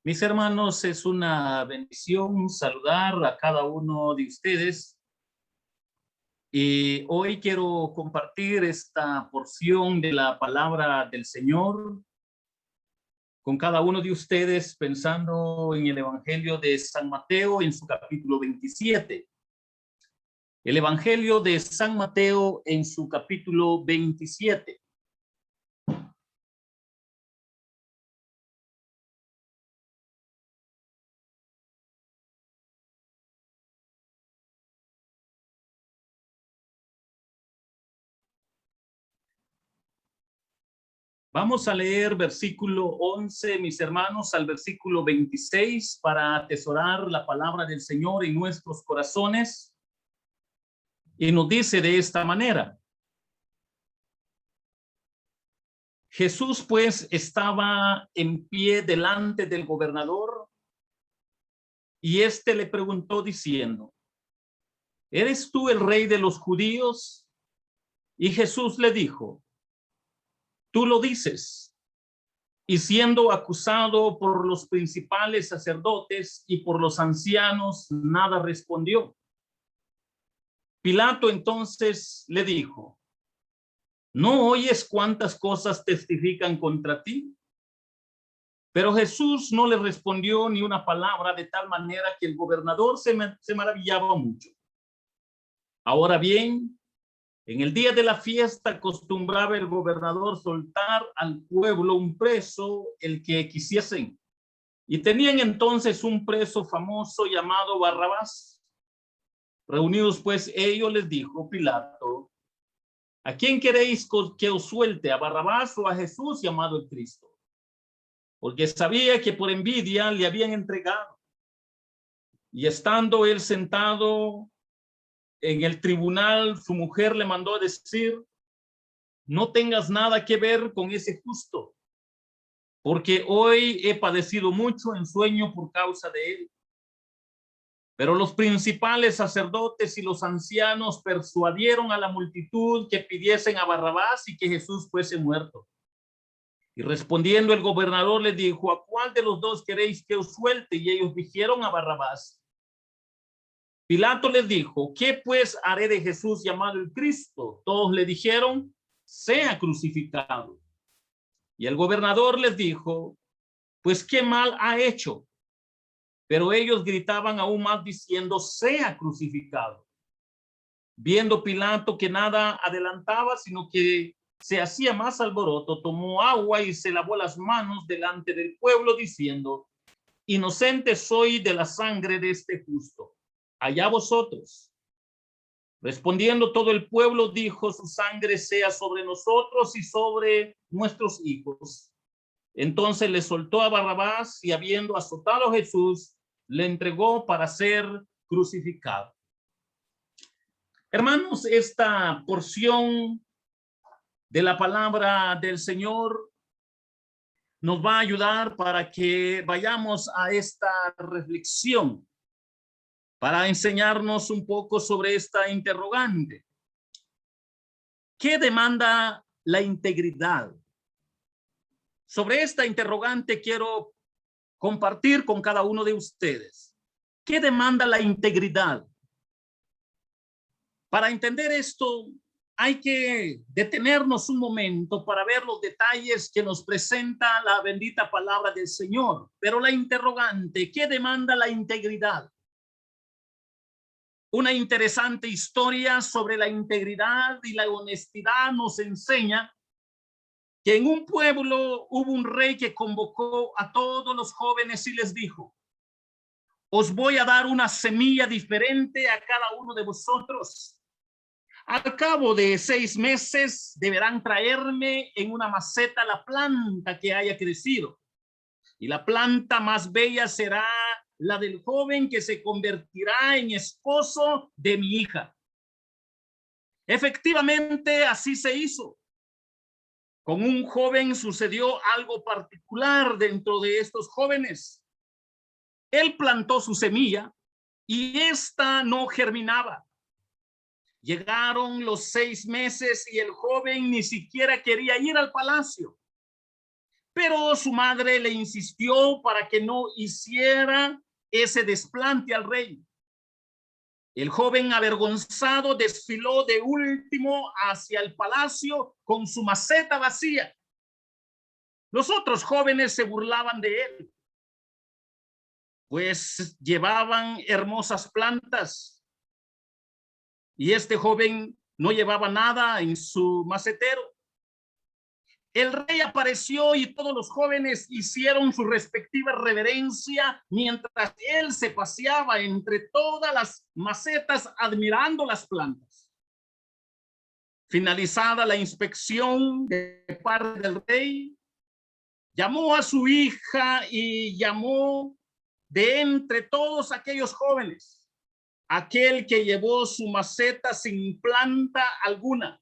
Mis hermanos, es una bendición saludar a cada uno de ustedes. Y hoy quiero compartir esta porción de la palabra del Señor con cada uno de ustedes, pensando en el Evangelio de San Mateo en su capítulo 27. El Evangelio de San Mateo en su capítulo 27. Vamos a leer versículo 11, mis hermanos, al versículo 26 para atesorar la palabra del Señor en nuestros corazones. Y nos dice de esta manera: Jesús pues estaba en pie delante del gobernador, y éste le preguntó diciendo: ¿eres tú el rey de los judíos? Y Jesús le dijo: tú lo dices. Y siendo acusado por los principales sacerdotes y por los ancianos, nada respondió. Pilato entonces le dijo: ¿no oyes cuántas cosas testifican contra ti? Pero Jesús no le respondió ni una palabra, de tal manera que el gobernador se maravillaba mucho. Ahora bien, en el día de la fiesta acostumbraba el gobernador soltar al pueblo un preso, el que quisiesen. Y tenían entonces un preso famoso llamado Barrabás. Reunidos pues ellos, les dijo Pilato: ¿a quién queréis que os suelte, a Barrabás o a Jesús llamado el Cristo? Porque sabía que por envidia le habían entregado. Y estando él sentado en el tribunal, su mujer le mandó a decir: no tengas nada que ver con ese justo, porque hoy he padecido mucho en sueño por causa de él. Pero los principales sacerdotes y los ancianos persuadieron a la multitud que pidiesen a Barrabás y que Jesús fuese muerto. Y respondiendo el gobernador les dijo: ¿a cuál de los dos queréis que os suelte? Y ellos dijeron: a Barrabás. Pilato les dijo: ¿qué pues haré de Jesús llamado el Cristo? Todos le dijeron: sea crucificado. Y el gobernador les dijo: pues qué mal ha hecho. Pero ellos gritaban aún más diciendo: sea crucificado. Viendo Pilato que nada adelantaba, sino que se hacía más alboroto, tomó agua y se lavó las manos delante del pueblo, diciendo: inocente soy de la sangre de este justo, allá vosotros. Respondiendo todo el pueblo dijo: su sangre sea sobre nosotros y sobre nuestros hijos. Entonces le soltó a Barrabás, y habiendo azotado a Jesús, le entregó para ser crucificado. Hermanos, esta porción de la palabra del Señor nos va a ayudar para que vayamos a esta reflexión, para enseñarnos un poco sobre esta interrogante. ¿Qué demanda la integridad? Sobre esta interrogante quiero compartir con cada uno de ustedes. ¿Qué demanda la integridad? Para entender esto, hay que detenernos un momento para ver los detalles que nos presenta la bendita palabra del Señor. Pero la interrogante: ¿qué demanda la integridad? Una interesante historia sobre la integridad y la honestidad nos enseña que en un pueblo hubo un rey que convocó a todos los jóvenes y les dijo: os voy a dar una semilla diferente a cada uno de vosotros. Al cabo de 6 meses deberán traerme en una maceta la planta que haya crecido, y la planta más bella será la del joven que se convertirá en esposo de mi hija. Efectivamente, así se hizo. Con un joven sucedió algo particular dentro de estos jóvenes. Él plantó su semilla y esta no germinaba. Llegaron los 6 meses y el joven ni siquiera quería ir al palacio. Pero su madre le insistió para que no hiciera ese desplante al rey. El joven avergonzado desfiló de último hacia el palacio con su maceta vacía. Los otros jóvenes se burlaban de él, pues llevaban hermosas plantas y este joven no llevaba nada en su macetero. El rey apareció y todos los jóvenes hicieron su respectiva reverencia mientras él se paseaba entre todas las macetas admirando las plantas. Finalizada la inspección de parte del rey, llamó a su hija y llamó de entre todos aquellos jóvenes, aquel que llevó su maceta sin planta alguna.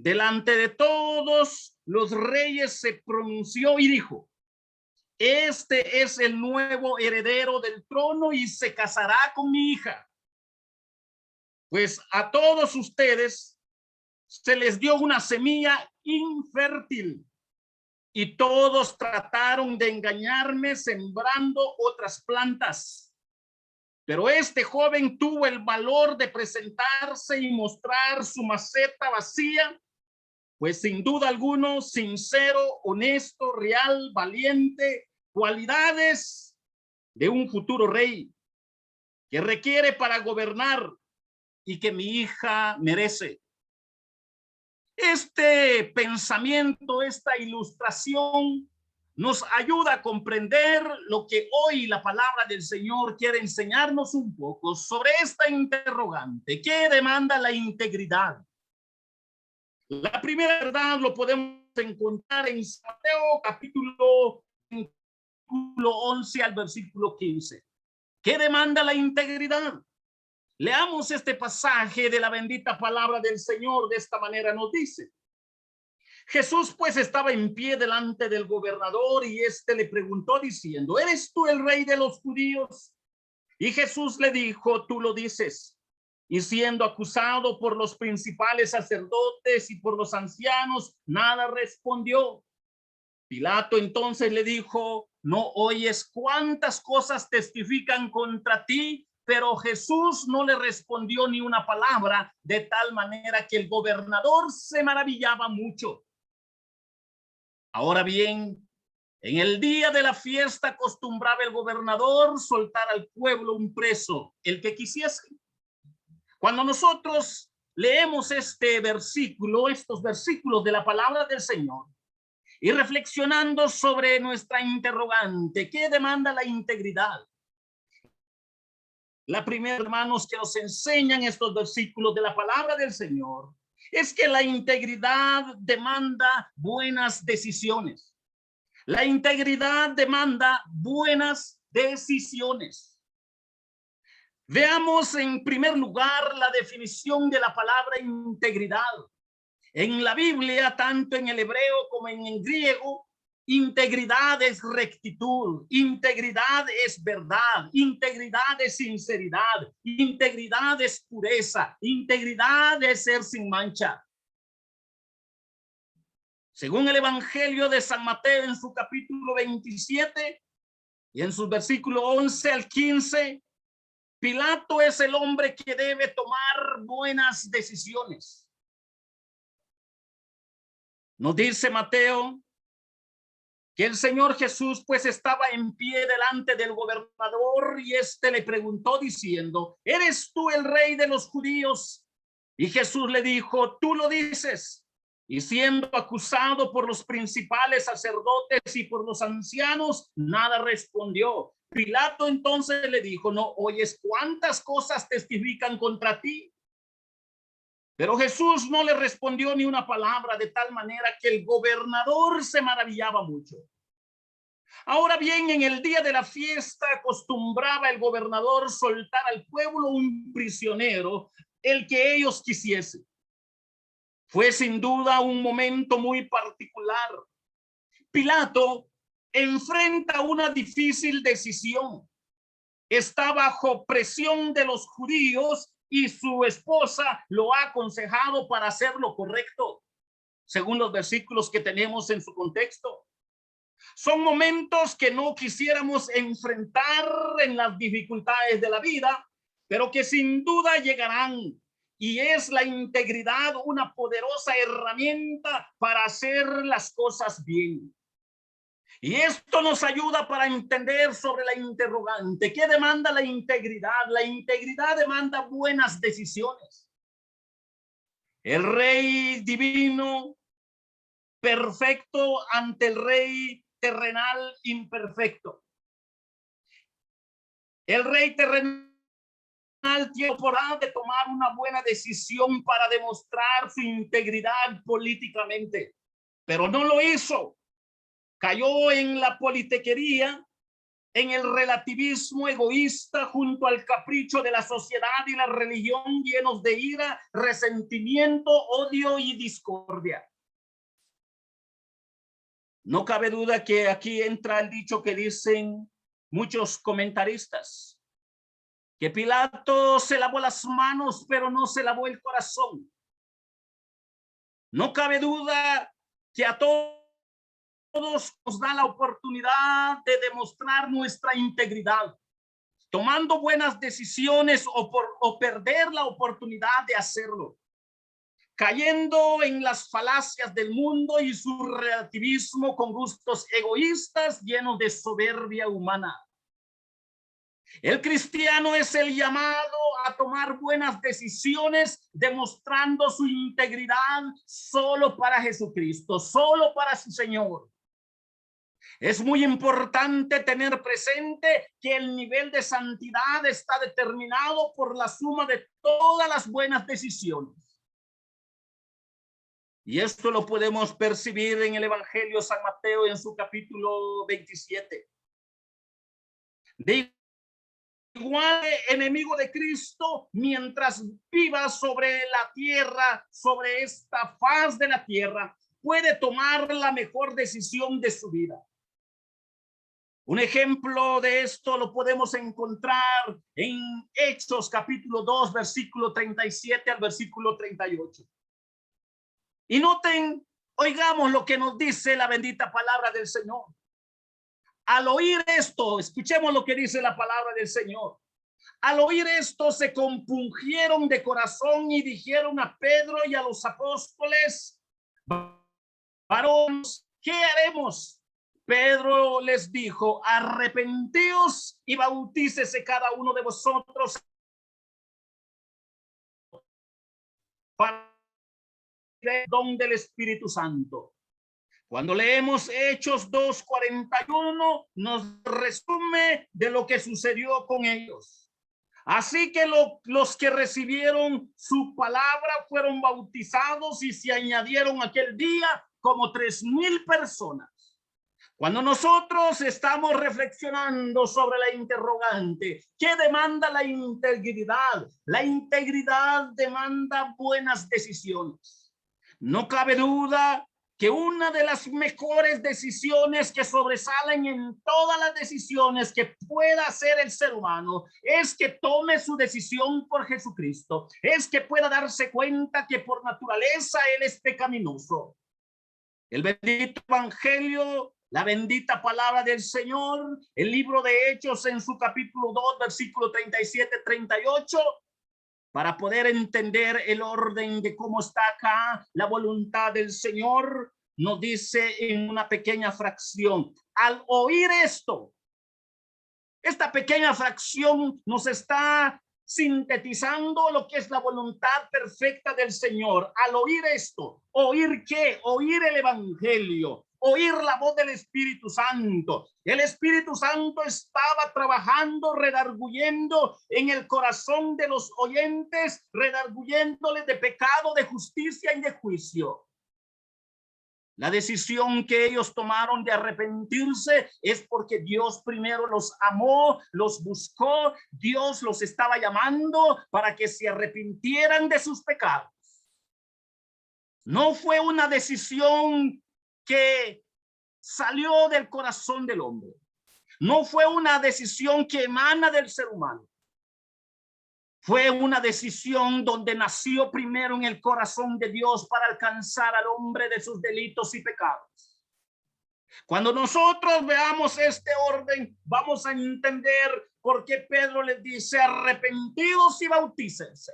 Delante de todos los reyes se pronunció y dijo: este es el nuevo heredero del trono y se casará con mi hija. Pues a todos ustedes se les dio una semilla infértil y todos trataron de engañarme sembrando otras plantas. Pero este joven tuvo el valor de presentarse y mostrar su maceta vacía, pues sin duda alguno, sincero, honesto, real, valiente, cualidades de un futuro rey que requiere para gobernar y que mi hija merece. Este pensamiento, esta ilustración nos ayuda a comprender lo que hoy la palabra del Señor quiere enseñarnos un poco sobre esta interrogante. ¿Qué demanda la integridad? La primera verdad lo podemos encontrar en Mateo capítulo 11 al versículo 15. ¿Qué demanda la integridad? Leamos este pasaje de la bendita palabra del Señor. De esta manera nos dice: Jesús pues estaba en pie delante del gobernador y éste le preguntó diciendo: ¿eres tú el rey de los judíos? Y Jesús le dijo: tú lo dices. Y siendo acusado por los principales sacerdotes y por los ancianos, nada respondió. Pilato entonces le dijo: ¿no oyes cuántas cosas testifican contra ti? Pero Jesús no le respondió ni una palabra, de tal manera que el gobernador se maravillaba mucho. Ahora bien, en el día de la fiesta acostumbraba el gobernador soltar al pueblo un preso, el que quisiese. Cuando nosotros leemos este versículo, estos versículos de la palabra del Señor, y reflexionando sobre nuestra interrogante, ¿qué demanda la integridad? La primera, hermanos, que nos enseñan estos versículos de la palabra del Señor es que la integridad demanda buenas decisiones. La integridad demanda buenas decisiones. Veamos en primer lugar la definición de la palabra integridad. En la Biblia, tanto en el hebreo como en el griego, integridad es rectitud, integridad es verdad, integridad es sinceridad, integridad es pureza, integridad es ser sin mancha. Según el Evangelio de San Mateo en su capítulo 27 y en sus versículos 11 al 15, Pilato es el hombre que debe tomar buenas decisiones. Nos dice Mateo que el Señor Jesús pues estaba en pie delante del gobernador y éste le preguntó diciendo: ¿eres tú el rey de los judíos? Y Jesús le dijo: tú lo dices. Y siendo acusado por los principales sacerdotes y por los ancianos, nada respondió. Pilato entonces le dijo: ¿no oyes cuántas cosas testifican contra ti? Pero Jesús no le respondió ni una palabra, de tal manera que el gobernador se maravillaba mucho. Ahora bien, en el día de la fiesta acostumbraba el gobernador soltar al pueblo un prisionero, el que ellos quisiesen. Fue sin duda un momento muy particular. Pilato enfrenta una difícil decisión. Está bajo presión de los judíos y su esposa lo ha aconsejado para hacer lo correcto, según los versículos que tenemos en su contexto. Son momentos que no quisiéramos enfrentar en las dificultades de la vida, pero que sin duda llegarán. Y es la integridad una poderosa herramienta para hacer las cosas bien. Y esto nos ayuda para entender sobre la interrogante. ¿Qué demanda la integridad? La integridad demanda buenas decisiones. El rey divino perfecto ante el rey terrenal imperfecto. El rey terrenal tiene oportunidad de tomar una buena decisión para demostrar su integridad políticamente, pero no lo hizo. Cayó en la politiquería, en el relativismo egoísta junto al capricho de la sociedad y la religión, llenos de ira, resentimiento, odio y discordia. No cabe duda que aquí entra el dicho que dicen muchos comentaristas, que Pilato se lavó las manos, pero no se lavó el corazón. No cabe duda que a todos nos da la oportunidad de demostrar nuestra integridad, tomando buenas decisiones o perder la oportunidad de hacerlo, cayendo en las falacias del mundo y su relativismo con gustos egoístas llenos de soberbia humana. El cristiano es el llamado a tomar buenas decisiones, demostrando su integridad solo para Jesucristo, solo para su Señor. Es muy importante tener presente que el nivel de santidad está determinado por la suma de todas las buenas decisiones. Y esto lo podemos percibir en el Evangelio de San Mateo en su capítulo 27. De igual enemigo de Cristo, mientras viva sobre la tierra, sobre esta faz de la tierra, puede tomar la mejor decisión de su vida. Un ejemplo de esto lo podemos encontrar en Hechos capítulo 2, versículo 37 al versículo 38. Y noten, oigamos lo que nos dice la bendita palabra del Señor. Al oír esto, escuchemos lo que dice la palabra del Señor. Al oír esto, se compungieron de corazón y dijeron a Pedro y a los apóstoles: varones, ¿qué haremos? Pedro les dijo: arrepentíos y bautícese cada uno de vosotros para el don del Espíritu Santo. Cuando leemos Hechos 2:41, nos resume de lo que sucedió con ellos. Así que los que recibieron su palabra fueron bautizados y se añadieron aquel día como 3,000 personas. Cuando nosotros estamos reflexionando sobre la interrogante, ¿qué demanda la integridad? La integridad demanda buenas decisiones. No cabe duda que una de las mejores decisiones que sobresalen en todas las decisiones que pueda hacer el ser humano es que tome su decisión por Jesucristo, es que pueda darse cuenta que por naturaleza él es pecaminoso. El bendito evangelio, la bendita palabra del Señor, el libro de Hechos en su capítulo 2, versículo 37-38, para poder entender el orden de cómo está acá la voluntad del Señor, nos dice en una pequeña fracción: al oír esto, esta pequeña fracción nos está sintetizando lo que es la voluntad perfecta del Señor. Al oír esto, ¿oír qué? Oír el evangelio, oír la voz del Espíritu Santo. El Espíritu Santo estaba trabajando, redarguyendo en el corazón de los oyentes, redarguyéndoles de pecado, de justicia y de juicio. La decisión que ellos tomaron de arrepentirse es porque Dios primero los amó, los buscó. Dios los estaba llamando para que se arrepintieran de sus pecados. No fue una decisión que salió del corazón del hombre. No fue una decisión que emana del ser humano. Fue una decisión donde nació primero en el corazón de Dios para alcanzar al hombre de sus delitos y pecados. Cuando nosotros veamos este orden, vamos a entender por qué Pedro les dice arrepentidos y bautícense.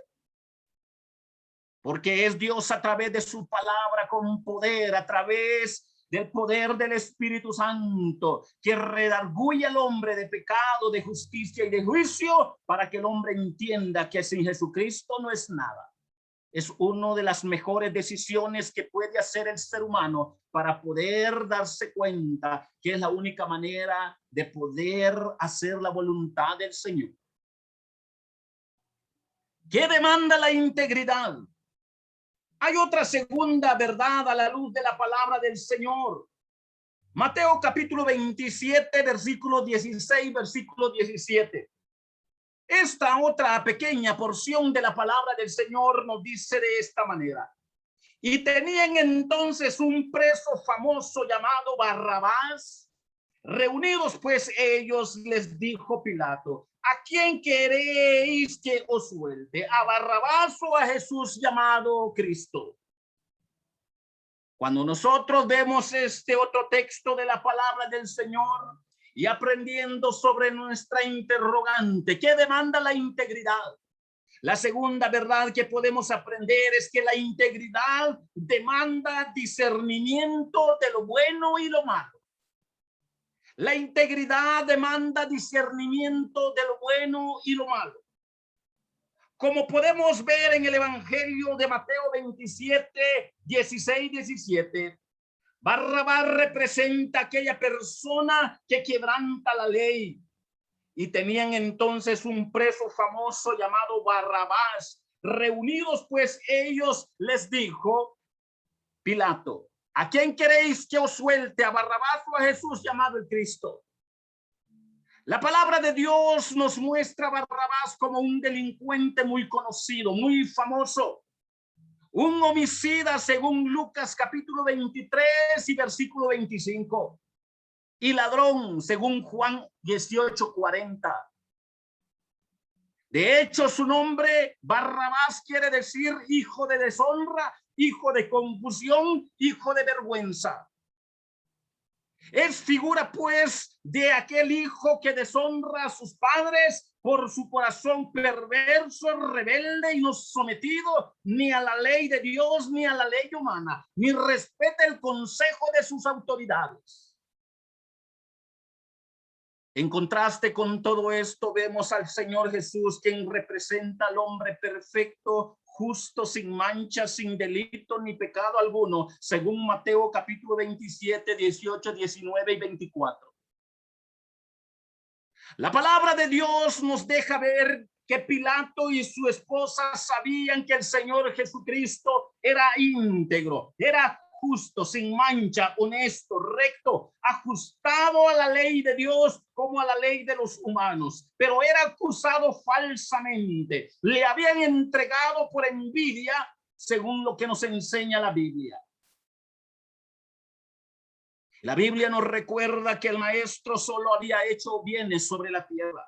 Porque es Dios a través de su palabra con poder, a través del poder del Espíritu Santo, que redarguye al hombre de pecado, de justicia y de juicio, para que el hombre entienda que sin Jesucristo no es nada. Es una de las mejores decisiones que puede hacer el ser humano para poder darse cuenta que es la única manera de poder hacer la voluntad del Señor. ¿Qué demanda la integridad? Hay otra segunda verdad a la luz de la palabra del Señor. Mateo capítulo 27, versículo 16, versículo 17. Esta otra pequeña porción de la palabra del Señor nos dice de esta manera. Y tenían entonces un preso famoso llamado Barrabás. Reunidos pues ellos, les dijo Pilato: ¿a quién queréis que os suelte? ¿A Barrabás o a Jesús llamado Cristo? Cuando nosotros vemos este otro texto de la palabra del Señor y aprendiendo sobre nuestra interrogante, ¿qué demanda la integridad? La segunda verdad que podemos aprender es que la integridad demanda discernimiento de lo bueno y lo malo. La integridad demanda discernimiento de lo bueno y lo malo. Como podemos ver en el Evangelio de Mateo 27, 16, 17, Barrabás representa a aquella persona que quebranta la ley. Y tenían entonces un preso famoso llamado Barrabás. Reunidos pues ellos, les dijo Pilato: ¿a quién queréis que os suelte? ¿A Barrabás o a Jesús llamado el Cristo? La palabra de Dios nos muestra a Barrabás como un delincuente muy conocido, muy famoso, un homicida según Lucas capítulo 23 y versículo 25, y ladrón según Juan 18:40. De hecho, su nombre Barrabás quiere decir hijo de deshonra, hijo de confusión, hijo de vergüenza. Es figura pues de aquel hijo que deshonra a sus padres por su corazón perverso, rebelde y no sometido ni a la ley de Dios ni a la ley humana, ni respeta el consejo de sus autoridades. En contraste con todo esto, vemos al Señor Jesús, quien representa al hombre perfecto, justo, sin mancha, sin delito ni pecado alguno, según Mateo capítulo 27, 18, 19 y 24. La palabra de Dios nos deja ver que Pilato y su esposa sabían que el Señor Jesucristo era íntegro, era justo, sin mancha, honesto, recto, ajustado a la ley de Dios como a la ley de los humanos, pero era acusado falsamente. Le habían entregado por envidia, según lo que nos enseña la Biblia. La Biblia nos recuerda que el maestro solo había hecho bienes sobre la tierra.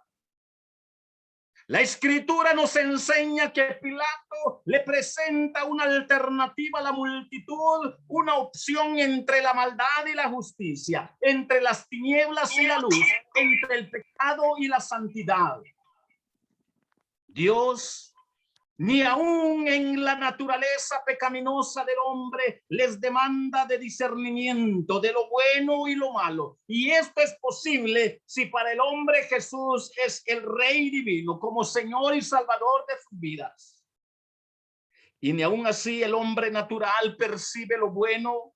La escritura nos enseña que Pilato le presenta una alternativa a la multitud, una opción entre la maldad y la justicia, entre las tinieblas y la luz, entre el pecado y la santidad. Dios, ni aún en la naturaleza pecaminosa del hombre, les demanda de discernimiento de lo bueno y lo malo. Y esto es posible si para el hombre Jesús es el Rey divino, como Señor y Salvador de sus vidas. Y ni aún así el hombre natural percibe lo bueno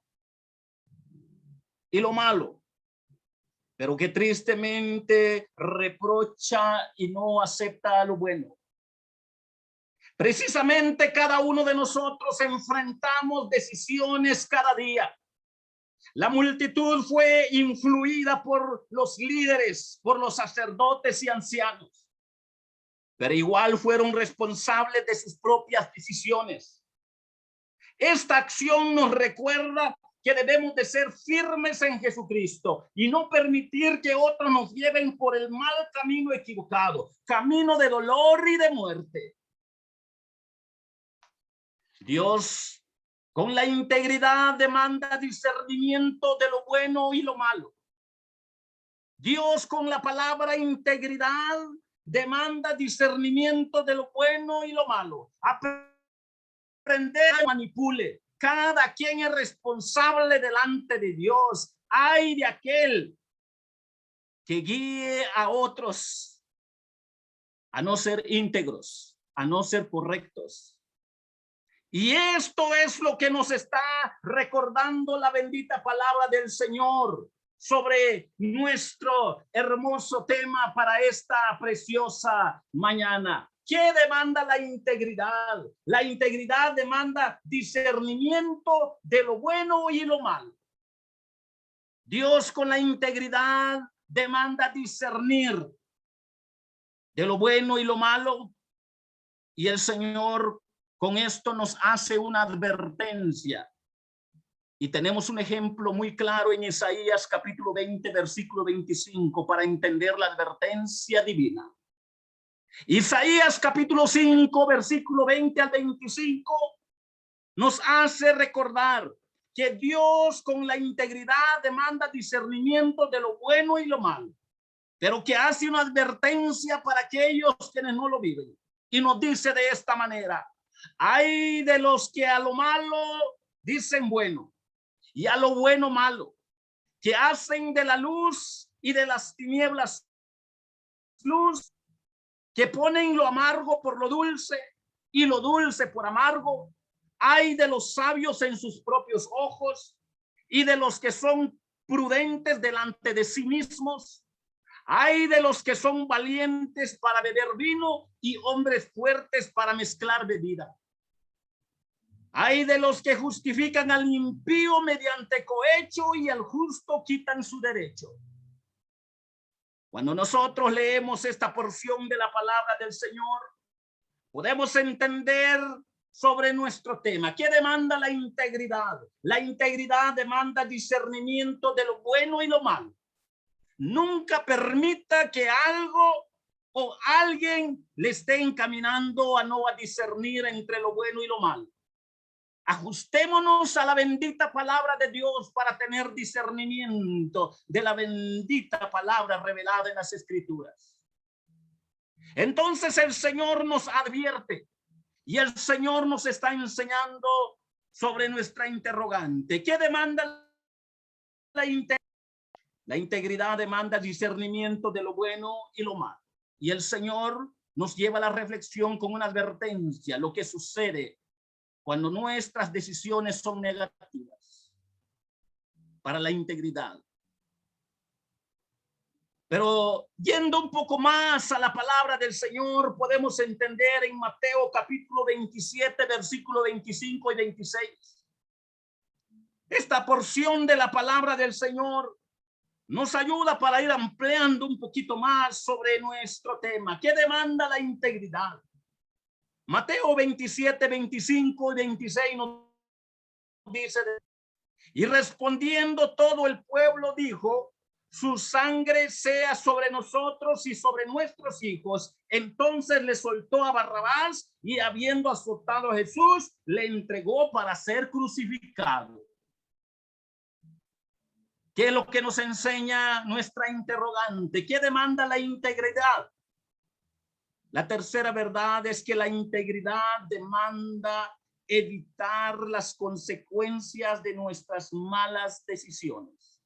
y lo malo, pero que tristemente reprocha y no acepta lo bueno. Precisamente cada uno de nosotros enfrentamos decisiones cada día. La multitud fue influida por los líderes, por los sacerdotes y ancianos, pero igual fueron responsables de sus propias decisiones. Esta acción nos recuerda que debemos de ser firmes en Jesucristo y no permitir que otros nos lleven por el mal camino equivocado, camino de dolor y de muerte. Dios Con la integridad demanda discernimiento de lo bueno y lo malo. Dios con la palabra integridad demanda discernimiento de lo bueno y lo malo. Aprender a manipule. Cada quien es responsable delante de Dios. Ay de aquel que guíe a otros a no ser íntegros, a no ser correctos. Y esto es lo que nos está recordando la bendita palabra del Señor sobre nuestro hermoso tema para esta preciosa mañana. ¿Qué demanda la integridad? La integridad demanda discernimiento de lo bueno y lo malo. Dios con la integridad demanda discernir de lo bueno y lo malo. Y el Señor con esto nos hace una advertencia. Y tenemos un ejemplo muy claro en Isaías capítulo 20, versículo 25, para entender la advertencia divina. Isaías capítulo 5, versículo 20 al 25, nos hace recordar que Dios con la integridad demanda discernimiento de lo bueno y lo malo, pero que hace una advertencia para aquellos quienes no lo viven. Y nos dice de esta manera: hay de los que a lo malo dicen bueno y a lo bueno malo, que hacen de la luz y de las tinieblas luz, que ponen lo amargo por lo dulce y lo dulce por amargo. Hay de los sabios en sus propios ojos y de los que son prudentes delante de sí mismos. Hay de los que son valientes para beber vino y hombres fuertes para mezclar bebida. Hay de los que justifican al impío mediante cohecho y al justo quitan su derecho. Cuando nosotros leemos esta porción de la palabra del Señor, podemos entender sobre nuestro tema. ¿Qué demanda la integridad? La integridad demanda discernimiento de lo bueno y lo malo. Nunca permita que algo o alguien le esté encaminando a no discernir entre lo bueno y lo malo. Ajustémonos a la bendita palabra de Dios para tener discernimiento de la bendita palabra revelada en las Escrituras. Entonces el Señor nos advierte y el Señor nos está enseñando sobre nuestra interrogante. ¿Qué demanda la integridad? La integridad demanda discernimiento de lo bueno y lo malo. Y el Señor nos lleva a la reflexión con una advertencia: lo que sucede cuando nuestras decisiones son negativas para la integridad. Pero yendo un poco más a la palabra del Señor, podemos entender en Mateo capítulo 27, versículo 25 y 26. Esta porción de la palabra del Señor nos ayuda para ir ampliando un poquito más sobre nuestro tema. ¿Qué demanda la integridad? Mateo 27, 25 y 26 nos dice: y respondiendo todo el pueblo dijo: su sangre sea sobre nosotros y sobre nuestros hijos. Entonces le soltó a Barrabás y, habiendo azotado a Jesús, le entregó para ser crucificado. ¿Qué es lo que nos enseña nuestra interrogante? ¿Qué demanda la integridad? La tercera verdad es que la integridad demanda evitar las consecuencias de nuestras malas decisiones.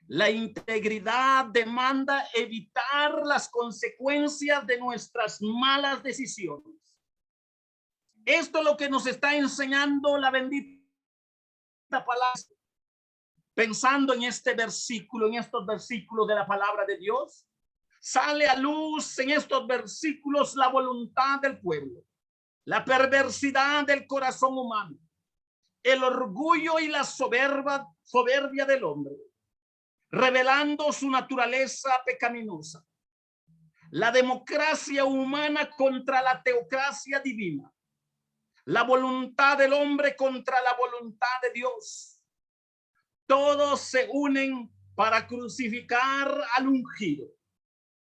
La integridad demanda evitar las consecuencias de nuestras malas decisiones. Esto es lo que nos está enseñando la bendita palabra. Pensando en este versículo, en estos versículos de la palabra de Dios, sale a luz en estos versículos la voluntad del pueblo, la perversidad del corazón humano, el orgullo y la soberbia del hombre, revelando su naturaleza pecaminosa, la democracia humana contra la teocracia divina, la voluntad del hombre contra la voluntad de Dios. Todos se unen para crucificar al ungido.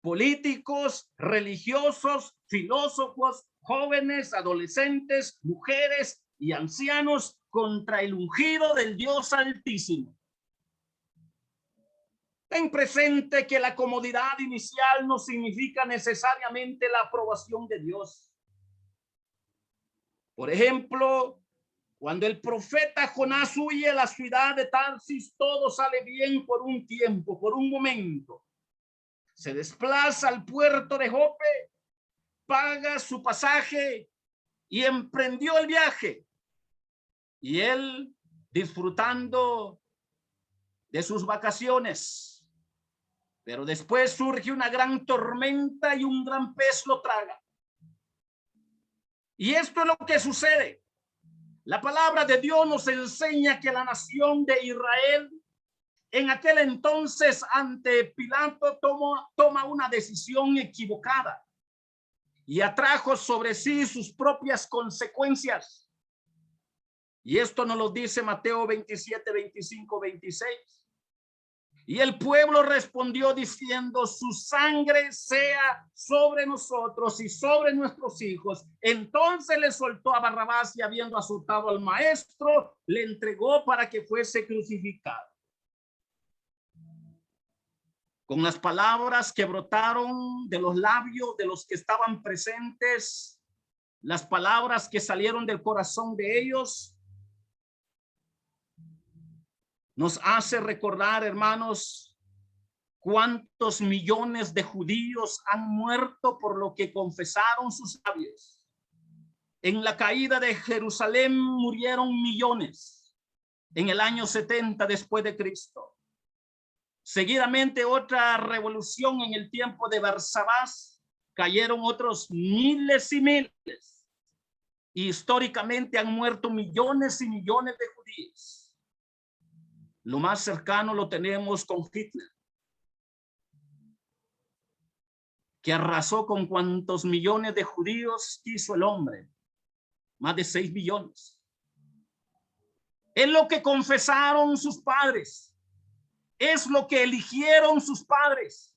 Políticos, religiosos, filósofos, jóvenes, adolescentes, mujeres, y ancianos contra el ungido del Dios Altísimo. Ten presente que la comodidad inicial no significa necesariamente la aprobación de Dios. Por ejemplo, cuando el profeta Jonás huye a la ciudad de Tarsis, todo sale bien por un tiempo, por un momento. Se desplaza al puerto de Jope, paga su pasaje y emprendió el viaje. Y él disfrutando de sus vacaciones. Pero después surge una gran tormenta y un gran pez lo traga. Y esto es lo que sucede. La palabra de Dios nos enseña que la nación de Israel en aquel entonces ante Pilato toma una decisión equivocada y atrajo sobre sí sus propias consecuencias. Y esto nos lo dice Mateo 27, 25, 26. Y el pueblo respondió diciendo: su sangre sea sobre nosotros y sobre nuestros hijos. Entonces le soltó a Barrabás y, habiendo azotado al maestro, le entregó para que fuese crucificado. Con las palabras que brotaron de los labios de los que estaban presentes, las palabras que salieron del corazón de ellos, nos hace recordar, hermanos, cuántos millones de judíos han muerto por lo que confesaron sus labios. En la caída de Jerusalén murieron millones en el año 70 después de Cristo. Seguidamente otra revolución en el tiempo de Barsabás, cayeron otros miles y miles. Y históricamente han muerto millones y millones de judíos. Lo más cercano lo tenemos con Hitler, que arrasó con cuantos millones de judíos quiso el hombre, más de 6 millones. Es lo que confesaron sus padres, es lo que eligieron sus padres.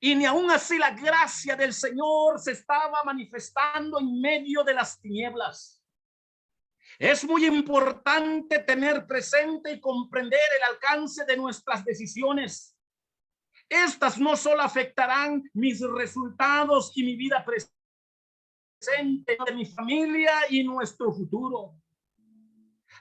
Y ni aún así la gracia del Señor se estaba manifestando en medio de las tinieblas. Es muy importante tener presente y comprender el alcance de nuestras decisiones. Estas no solo afectarán mis resultados y mi vida presente, de mi familia y nuestro futuro.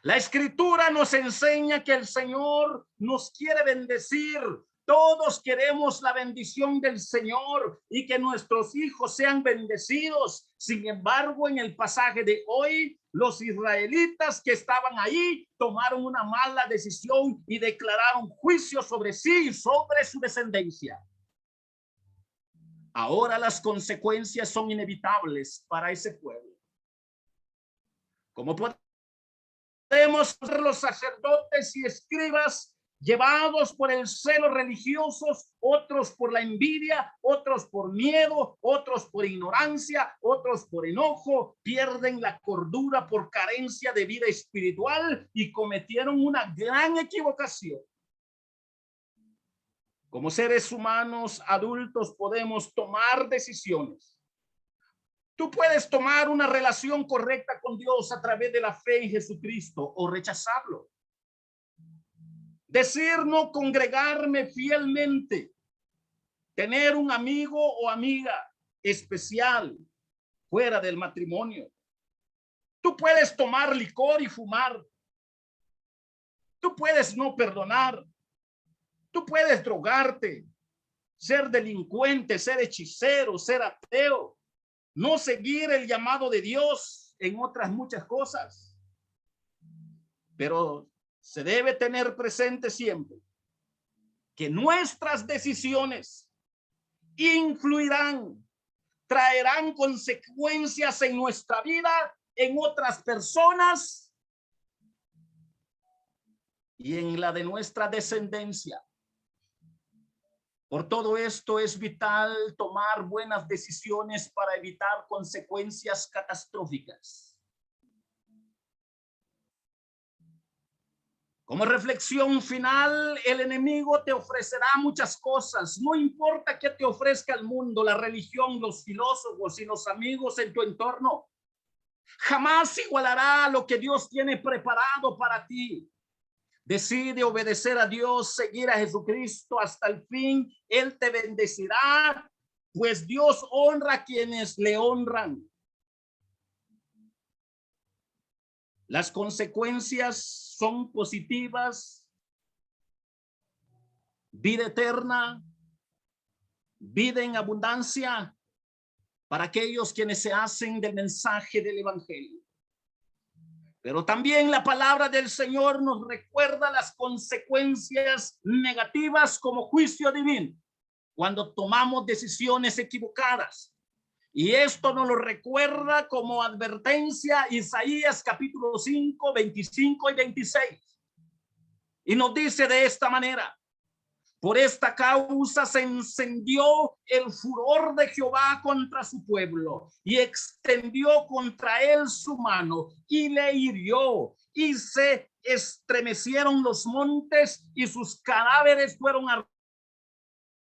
La Escritura nos enseña que el Señor nos quiere bendecir. Todos queremos la bendición del Señor y que nuestros hijos sean bendecidos. Sin embargo, en el pasaje de hoy, los israelitas que estaban ahí tomaron una mala decisión y declararon juicio sobre sí y sobre su descendencia. Ahora las consecuencias son inevitables para ese pueblo. ¿Cómo podemos ver los sacerdotes y escribas llevados por el celo religiosos, otros por la envidia, otros por miedo, otros por ignorancia, otros por enojo, pierden la cordura por carencia de vida espiritual y cometieron una gran equivocación? Como seres humanos adultos podemos tomar decisiones. Tú puedes tomar una relación correcta con Dios a través de la fe en Jesucristo o rechazarlo. Decir no congregarme fielmente, tener un amigo o amiga especial fuera del matrimonio. Tú puedes tomar licor y fumar. Tú puedes no perdonar. Tú puedes drogarte, ser delincuente, ser hechicero, ser ateo, no seguir el llamado de Dios en otras muchas cosas. Pero se debe tener presente siempre que nuestras decisiones influirán, traerán consecuencias en nuestra vida, en otras personas y en la de nuestra descendencia. Por todo esto es vital tomar buenas decisiones para evitar consecuencias catastróficas. Como reflexión final, el enemigo te ofrecerá muchas cosas. No importa qué te ofrezca el mundo, la religión, los filósofos y los amigos en tu entorno. Jamás igualará lo que Dios tiene preparado para ti. Decide obedecer a Dios, seguir a Jesucristo hasta el fin. Él te bendecirá, pues Dios honra a quienes le honran. Las consecuencias son positivas: vida eterna, vida en abundancia para aquellos quienes se hacen del mensaje del evangelio. Pero también la palabra del Señor nos recuerda las consecuencias negativas como juicio divino cuando tomamos decisiones equivocadas. Y esto nos lo recuerda como advertencia Isaías capítulo 5, 25 y 26. Y nos dice de esta manera: por esta causa se encendió el furor de Jehová contra su pueblo y extendió contra él su mano y le hirió, y se estremecieron los montes y sus cadáveres fueron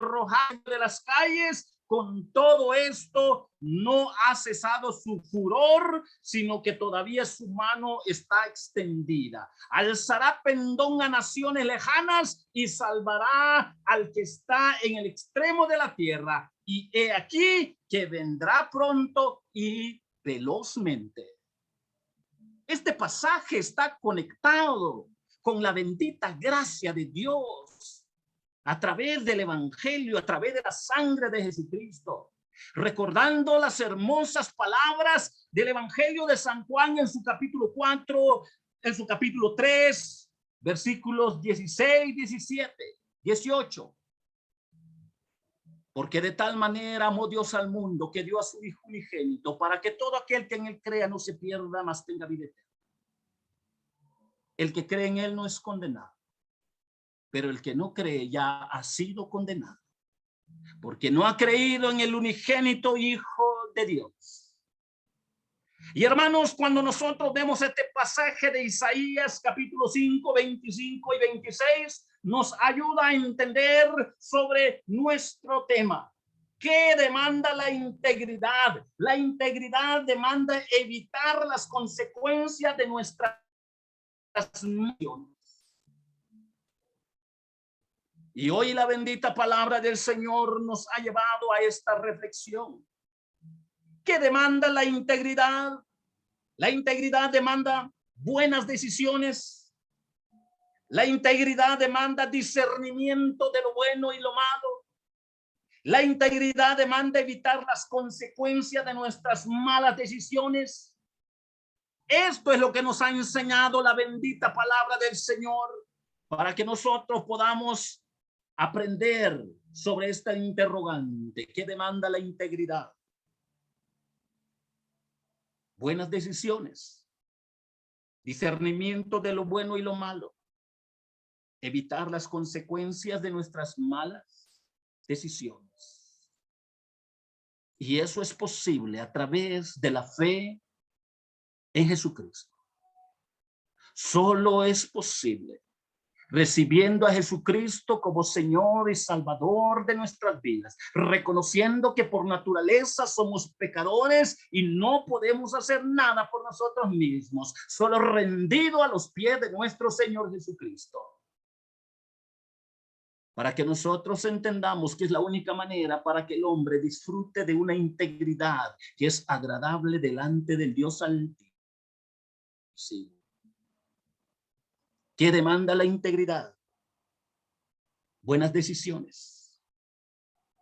arrojados de las calles. Con todo esto no ha cesado su furor, sino que todavía su mano está extendida. Alzará pendón a naciones lejanas y salvará al que está en el extremo de la tierra. Y he aquí que vendrá pronto y velozmente. Este pasaje está conectado con la bendita gracia de Dios a través del evangelio, a través de la sangre de Jesucristo, recordando las hermosas palabras del evangelio de San Juan en su capítulo 4, en su capítulo 3, versículos 16, 17, 18. Porque de tal manera amó Dios al mundo que dio a su Hijo unigénito para que todo aquel que en él crea no se pierda, mas tenga vida eterna. El que cree en él no es condenado, pero el que no cree ya ha sido condenado, porque no ha creído en el unigénito Hijo de Dios. Y hermanos, cuando nosotros vemos este pasaje de Isaías capítulo 5, 25 y 26, nos ayuda a entender sobre nuestro tema. ¿Qué demanda la integridad? La integridad demanda evitar las consecuencias de nuestras acciones. Y hoy la bendita palabra del Señor nos ha llevado a esta reflexión. ¿Qué demanda la integridad? La integridad demanda buenas decisiones. La integridad demanda discernimiento de lo bueno y lo malo. La integridad demanda evitar las consecuencias de nuestras malas decisiones. Esto es lo que nos ha enseñado la bendita palabra del Señor para que nosotros podamos aprender sobre esta interrogante. ¿Qué demanda la integridad? Buenas decisiones, discernimiento de lo bueno y lo malo, evitar las consecuencias de nuestras malas decisiones. Y eso es posible a través de la fe en Jesucristo. Solo es posible recibiendo a Jesucristo como Señor y Salvador de nuestras vidas, reconociendo que por naturaleza somos pecadores y no podemos hacer nada por nosotros mismos, solo rendido a los pies de nuestro Señor Jesucristo. Para que nosotros entendamos que es la única manera para que el hombre disfrute de una integridad que es agradable delante del Dios Altísimo. Sí. ¿Qué demanda la integridad? Buenas decisiones,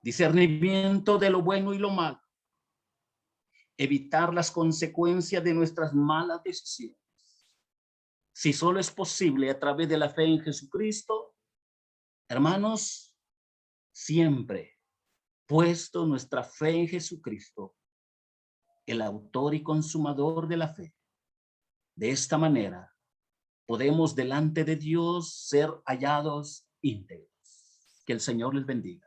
discernimiento de lo bueno y lo malo, evitar las consecuencias de nuestras malas decisiones. Si solo es posible a través de la fe en Jesucristo, hermanos, siempre puesto nuestra fe en Jesucristo, el autor y consumador de la fe. De esta manera podemos delante de Dios ser hallados íntegros. Que el Señor les bendiga.